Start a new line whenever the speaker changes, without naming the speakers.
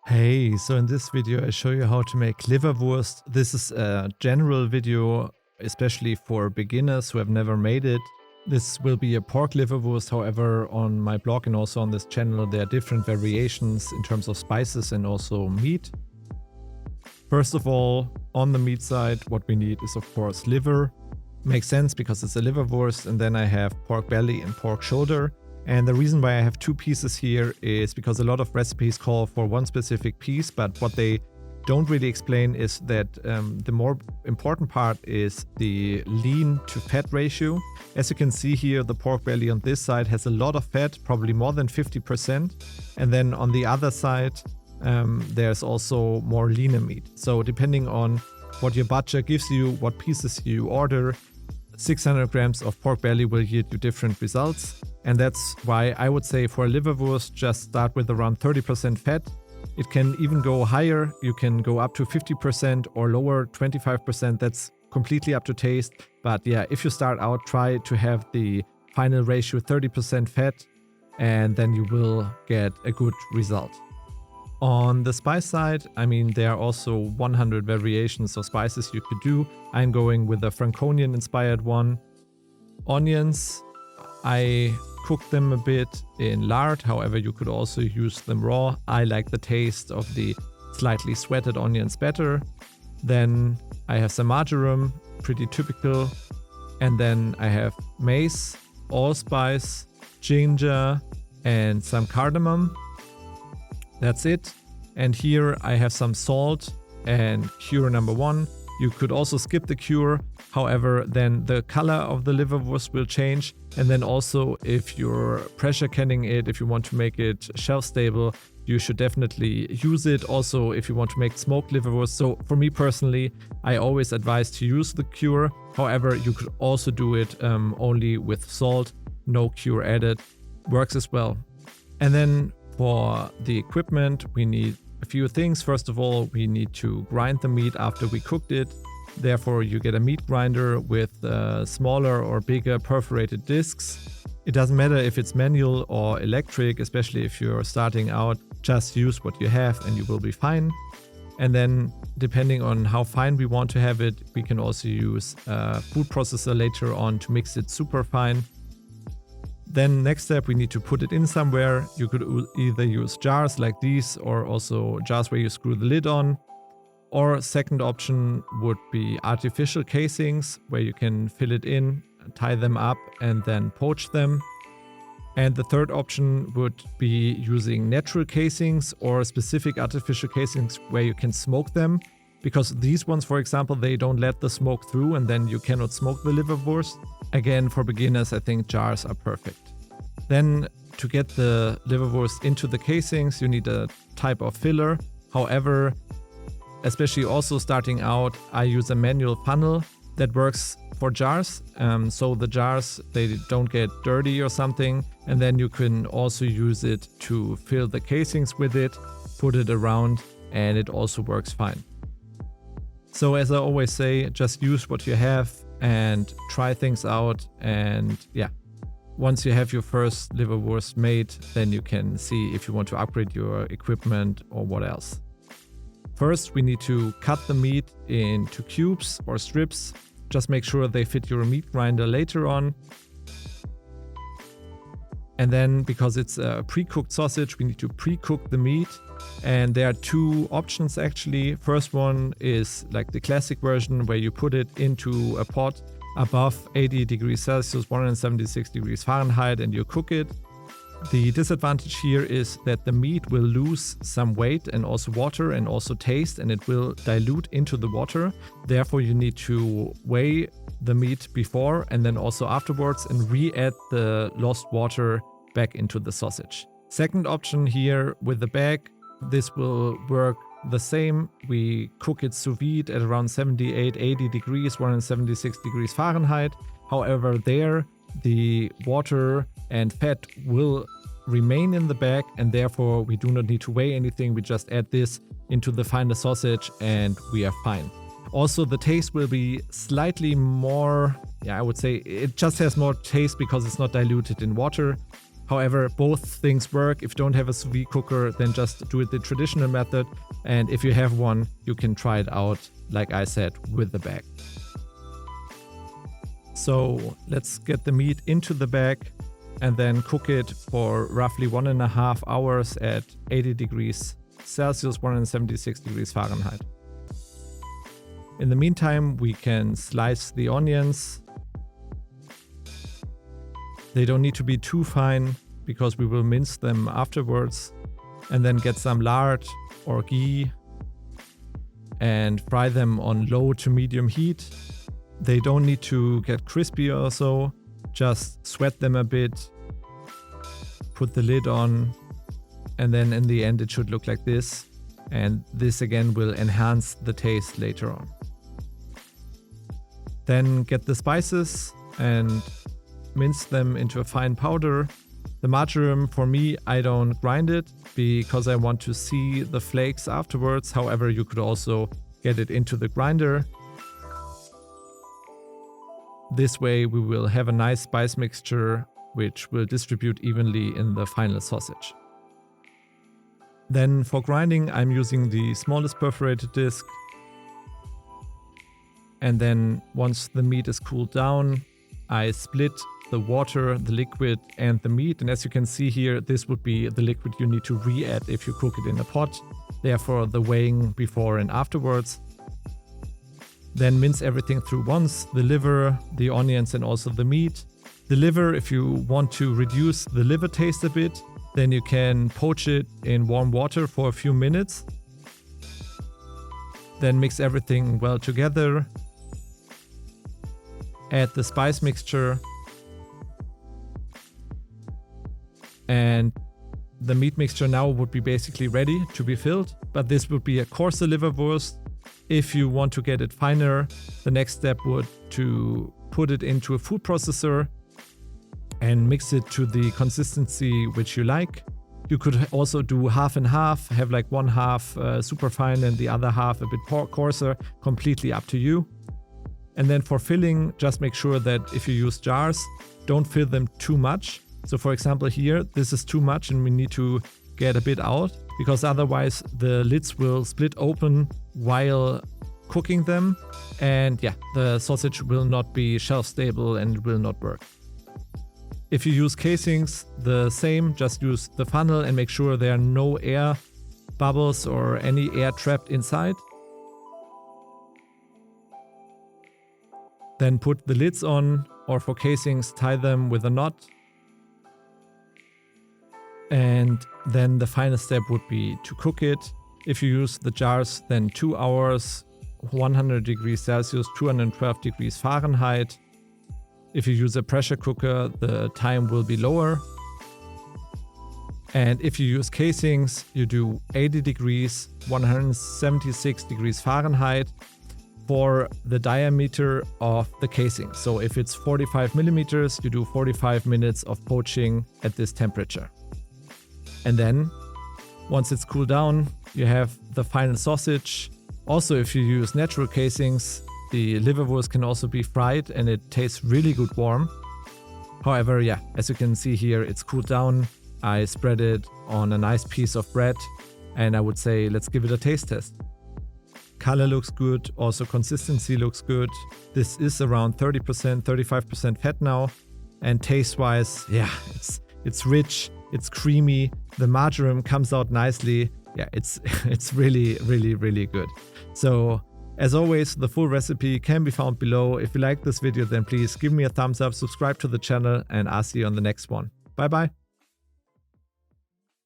Hey, so in this video I show you how to make Liverwurst. This is a general video, especially for beginners who have never made it. This will be a pork liverwurst, however on my blog and also on this channel there are different variations in terms of spices and also meat. First of all, on the meat side what we need is of course liver. Makes sense because it's a liverwurst, and then I have pork belly and pork shoulder. And the reason why I have two pieces here is because a lot of recipes call for one specific piece, but what they don't really explain is that the more important part is the lean to fat ratio. As you can see here, the pork belly on this side has a lot of fat, probably more than 50%. And then on the other side, there's also more leaner meat. So depending on what your budget gives you, what pieces you order, 600 grams of pork belly will yield you different results. And that's why I would say for a liverwurst, just start with around 30% fat. It can even go higher. You can go up to 50% or lower 25%. That's completely up to taste. But yeah, if you start out, try to have the final ratio 30% fat, and then you will get a good result. On the spice side, I mean, there are also 100 variations of spices you could do. I'm going with a Franconian inspired one. Onions, I cook them a bit in lard, however you could also use them raw. I like the taste of the slightly sweated onions better. Then I have some marjoram, pretty typical. And then I have mace, allspice, ginger and some cardamom. That's it. And here I have some salt and cure number 1. You could also skip the cure, however then the color of the liverwurst will change. And then also if you're pressure canning it, if you want to make it shelf stable, you should definitely use it. Also if you want to make smoked liverwurst. So for me personally, I always advise to use the cure. However, you could also do it only with salt, no cure added, works as well. And then for the equipment, we need a few things. First of all, we need to grind the meat after we cooked it. Therefore, you get a meat grinder with smaller or bigger perforated discs. It doesn't matter if it's manual or electric, especially if you're starting out, just use what you have and you will be fine. And then depending on how fine we want to have it, we can also use a food processor later on to mix it super fine. Then next step, we need to put it in somewhere. You could either use jars like these or also jars where you screw the lid on. Or second option would be artificial casings where you can fill it in, tie them up and then poach them. And the third option would be using natural casings or specific artificial casings where you can smoke them. Because these ones, for example, they don't let the smoke through and then you cannot smoke the liverwurst. Again, for beginners, I think jars are perfect. Then to get the liverwurst into the casings, you need a type of filler. However, especially also starting out, I use a manual funnel that works for jars. So the jars, they don't get dirty or something. And then you can also use it to fill the casings with it, put it around, and it also works fine. So as I always say, just use what you have and try things out. And yeah, once you have your first liverwurst made, then you can see if you want to upgrade your equipment or what else. First, we need to cut the meat into cubes or strips. Just make sure they fit your meat grinder later on. And then, because it's a pre-cooked sausage, we need to pre-cook the meat. And there are two options actually. First one is like the classic version where you put it into a pot above 80 degrees Celsius, 176 degrees Fahrenheit, and you cook it. The disadvantage here is that the meat will lose some weight and also water and also taste, and it will dilute into the water. Therefore, you need to weigh the meat before and then also afterwards and re-add the lost water back into the sausage. Second option here with the bag, this will work the same. We cook it sous vide at around 78-80 degrees, 176 degrees Fahrenheit. However, there the water and fat will remain in the bag, and therefore we do not need to weigh anything. We just add this into the final sausage and we are fine. Also, the taste will be slightly more, I would say it just has more taste because it's not diluted in water. However, both things work. If you don't have a sous vide cooker, then just do it the traditional method. And if you have one, you can try it out, like I said, with the bag. So let's get the meat into the bag and then cook it for roughly 1.5 hours at 80 degrees Celsius, 176 degrees Fahrenheit. In the meantime, we can slice the onions. They don't need to be too fine because we will mince them afterwards. And then get some lard or ghee and fry them on low to medium heat. They don't need to get crispy or so. Just sweat them a bit. Put the lid on. And then in the end it should look like this. And this again will enhance the taste later on. Then get the spices and mince them into a fine powder. The marjoram, for me, I don't grind it because I want to see the flakes afterwards. However, you could also get it into the grinder. This way we will have a nice spice mixture which will distribute evenly in the final sausage. Then for grinding, I'm using the smallest perforated disc. And then once the meat is cooled down, I split the water, the liquid and the meat. And as you can see here, this would be the liquid you need to re-add if you cook it in a pot. Therefore the weighing before and afterwards. Then mince everything through once, the liver, the onions and also the meat. The liver, if you want to reduce the liver taste a bit, then you can poach it in warm water for a few minutes. Then mix everything well together. Add the spice mixture. And the meat mixture now would be basically ready to be filled. But this would be a coarser liverwurst. If you want to get it finer, the next step would to put it into a food processor and mix it to the consistency which you like. You could also do half and half, have like one half super fine and the other half a bit coarser, completely up to you. And then for filling, just make sure that if you use jars, don't fill them too much. So for example here, this is too much and we need to get a bit out because otherwise the lids will split open while cooking them. And yeah, the sausage will not be shelf stable and it will not work. If you use casings, the same, just use the funnel and make sure there are no air bubbles or any air trapped inside. Then put the lids on, or for casings, tie them with a knot. And then the final step would be to cook it. If you use the jars, then 2 hours, 100 degrees Celsius, 212 degrees Fahrenheit. If you use a pressure cooker, the time will be lower. And if you use casings, you do 80 degrees, 176 degrees Fahrenheit for the diameter of the casing. So if it's 45 millimeters, you do 45 minutes of poaching at this temperature. And then once it's cooled down, you have the final sausage. Also, if you use natural casings, the liverwurst can also be fried and it tastes really good warm. However, yeah, as you can see here, it's cooled down. I spread it on a nice piece of bread and I would say, let's give it a taste test. Color looks good, also consistency looks good. This is around 30%, 35% fat now. And taste-wise, yeah, it's rich, it's creamy. The marjoram comes out nicely. Yeah, it's really, really, really good. So as always, the full recipe can be found below. If you like this video, then please give me a thumbs up, subscribe to the channel, and I'll see you on the next one. Bye bye.